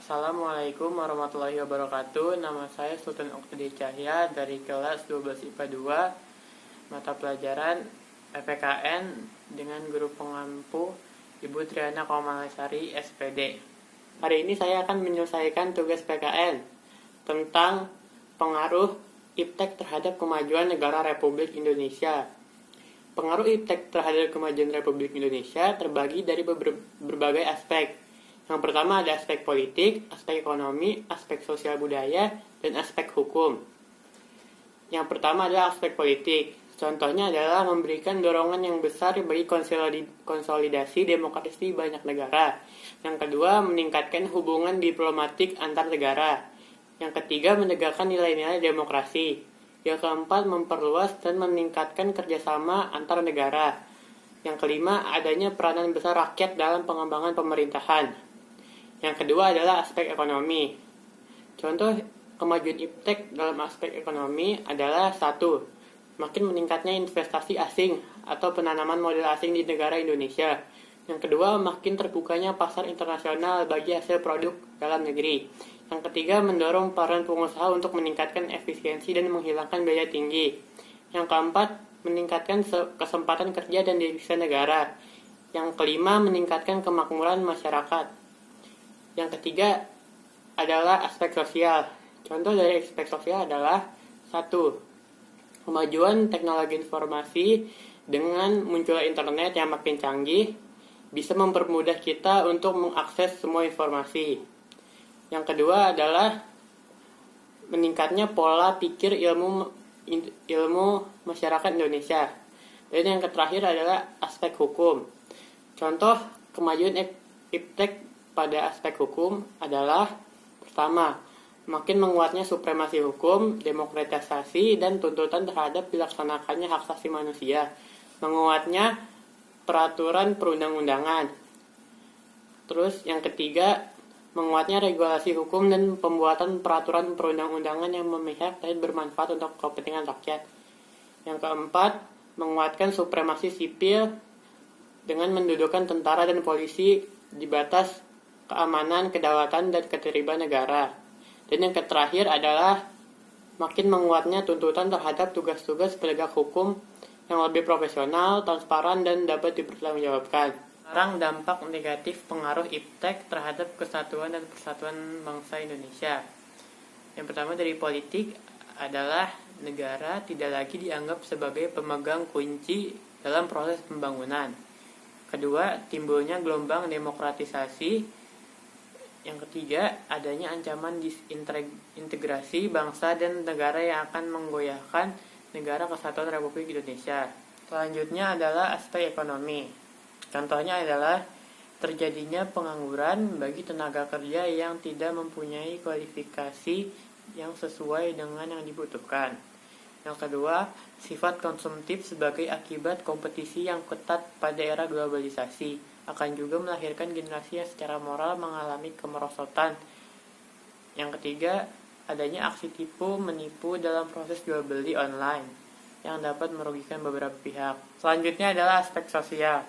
Assalamualaikum warahmatullahi wabarakatuh. Nama saya Sultan Oktedi Cahya dari kelas 12 IPA 2, mata pelajaran PPKN dengan guru pengampu Ibu Triana Komalasari SPD. Hari ini saya akan menyelesaikan tugas PKN tentang pengaruh iptek terhadap kemajuan negara Republik Indonesia. Pengaruh iptek terhadap kemajuan Republik Indonesia terbagi dari berbagai aspek. Yang pertama ada aspek politik, aspek ekonomi, aspek sosial budaya, dan aspek hukum. Yang pertama adalah aspek politik. Contohnya adalah memberikan dorongan yang besar bagi konsolidasi demokrasi di banyak negara. Yang kedua, meningkatkan hubungan diplomatik antar negara. Yang ketiga, menegakkan nilai-nilai demokrasi. Yang keempat, memperluas dan meningkatkan kerjasama antar negara. Yang kelima, adanya peranan besar rakyat dalam pengembangan pemerintahan. Yang kedua adalah aspek ekonomi. Contoh kemajuan iptek dalam aspek ekonomi adalah 1. Makin meningkatnya investasi asing atau penanaman modal asing di negara Indonesia. Yang kedua, makin terbukanya pasar internasional bagi hasil produk dalam negeri. Yang ketiga, mendorong peran pengusaha untuk meningkatkan efisiensi dan menghilangkan biaya tinggi. Yang keempat, meningkatkan kesempatan kerja dan devisa negara. Yang kelima, meningkatkan kemakmuran masyarakat. Yang ketiga adalah aspek sosial. Contoh dari aspek sosial adalah 1. Kemajuan teknologi informasi dengan munculnya internet yang makin canggih bisa mempermudah kita untuk mengakses semua informasi. Yang kedua adalah meningkatnya pola pikir ilmu masyarakat Indonesia. Dan yang terakhir adalah aspek hukum. Contoh kemajuan iptek pada aspek hukum adalah pertama, makin menguatnya supremasi hukum, demokratisasi, dan tuntutan terhadap dilaksanakannya hak asasi manusia, menguatnya peraturan perundang-undangan. Terus yang ketiga, menguatnya regulasi hukum dan pembuatan peraturan perundang-undangan yang memihak dan bermanfaat untuk kepentingan rakyat. Yang keempat, menguatkan supremasi sipil dengan mendudukkan tentara dan polisi di batas keamanan, kedaulatan, dan ketertiban negara. Dan yang terakhir adalah makin menguatnya tuntutan terhadap tugas-tugas penegak hukum yang lebih profesional, transparan, dan dapat dipertanggungjawabkan. Sekarang dampak negatif pengaruh iptek terhadap kesatuan dan persatuan bangsa Indonesia. Yang pertama dari politik adalah negara tidak lagi dianggap sebagai pemegang kunci dalam proses pembangunan. Kedua, timbulnya gelombang demokratisasi. Yang ketiga, adanya ancaman disintegrasi bangsa dan negara yang akan menggoyahkan negara kesatuan Republik Indonesia. Selanjutnya adalah aspek ekonomi. Contohnya adalah terjadinya pengangguran bagi tenaga kerja yang tidak mempunyai kualifikasi yang sesuai dengan yang dibutuhkan. Yang kedua, sifat konsumtif sebagai akibat kompetisi yang ketat pada era globalisasi akan juga melahirkan generasi yang secara moral mengalami kemerosotan. Yang ketiga, adanya aksi tipu menipu dalam proses jual beli online yang dapat merugikan beberapa pihak. Selanjutnya adalah aspek sosial.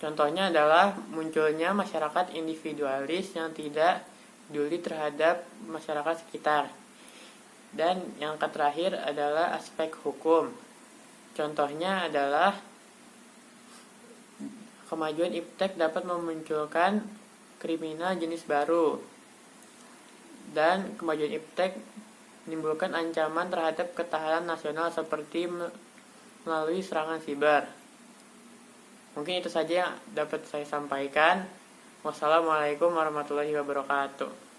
Contohnya adalah munculnya masyarakat individualis yang tidak peduli terhadap masyarakat sekitar. Dan yang terakhir adalah aspek hukum. Contohnya adalah kemajuan iptek dapat memunculkan kriminal jenis baru. Dan kemajuan iptek menimbulkan ancaman terhadap ketahanan nasional seperti melalui serangan siber. Mungkin itu saja yang dapat saya sampaikan. Wassalamualaikum warahmatullahi wabarakatuh.